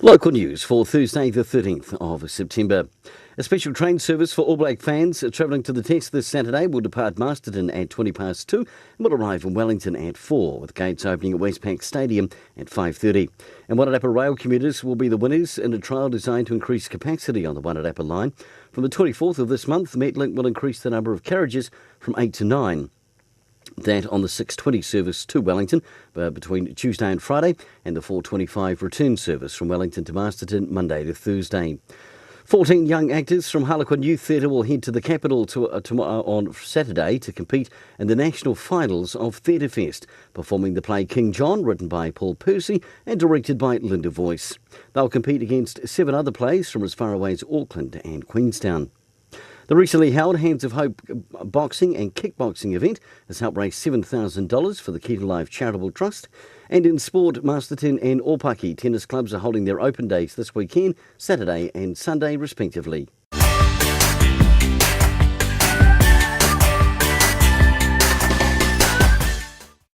Local news for Thursday the 13th of September. A special train service for All Black fans travelling to the Test this Saturday will depart Masterton at 2:20 and will arrive in Wellington at 4, with gates opening at Westpac Stadium at 5:30. And Wairarapa rail commuters will be the winners in a trial designed to increase capacity on the Wairarapa line. From the 24th of this month, Metlink will increase the number of carriages from 8 to 9. That on the 6:20 service to Wellington between Tuesday and Friday, and the 4:25 return service from Wellington to Masterton Monday to Thursday. 14 young actors from Harlequin Youth Theatre will head to the capital tomorrow on Saturday to compete in the national finals of Theatre Fest, performing the play King John, written by Paul Percy and directed by Linda Voice. They'll compete against 7 other plays from as far away as Auckland and Queenstown. The recently held Hands of Hope boxing and kickboxing event has helped raise $7,000 for the Key to Life Charitable Trust. And in sport, Masterton and Aupaki tennis clubs are holding their open days this weekend, Saturday and Sunday respectively.